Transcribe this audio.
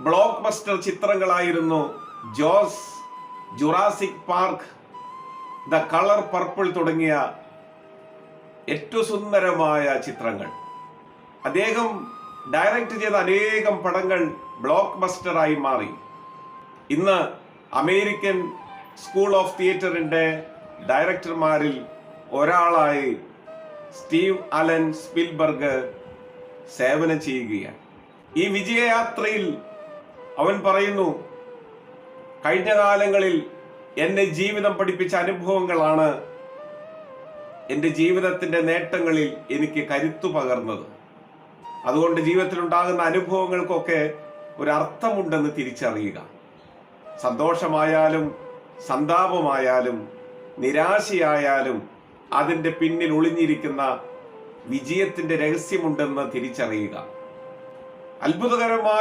Block buster ചിത്രങ്ങളായിരുന്നു Jaws, Jurassic Park, the Color Purple തുടങ്ങിയ ഏറ്റവും സുന്ദരമായ ചിത്രങ്ങൾ. അദ്ദേഹം ഡയറക്റ്റ് ചെയ്ത അനേകം പടങ്ങൾ ബ്ലോക്ക് ബസ്റ്ററായി മാറി. ഇന്ന് അമേരിക്കൻ സ്കൂൾ ഓഫ് തിയേറ്ററിന്റെ ഡയറക്ടർമാരിൽ ഒരാളായി സ്റ്റീവ് അലൻ സ്പിൽബർഗ് സേവനം ചെയ്യുകയാണ്. ഈ വിജയയാത്രയിൽ അവൻ പറയുന്നു, കഴിഞ്ഞ കാലങ്ങളിൽ എന്നെ ജീവിതം പഠിപ്പിച്ച അനുഭവങ്ങളാണ് എൻ്റെ ജീവിതത്തിന്റെ നേട്ടങ്ങളിൽ എനിക്ക് കരുത്തു പകർന്നത്. അതുകൊണ്ട് ജീവിതത്തിൽ ഉണ്ടാകുന്ന അനുഭവങ്ങൾക്കൊക്കെ ഒരർത്ഥമുണ്ടെന്ന് തിരിച്ചറിയുക. സന്തോഷമായാലും സന്താപമായാലും നിരാശയായാലും അതിൻ്റെ പിന്നിൽ ഒളിഞ്ഞിരിക്കുന്ന വിജയത്തിന്റെ രഹസ്യമുണ്ടെന്ന് തിരിച്ചറിയുക. അത്ഭുതകരമായ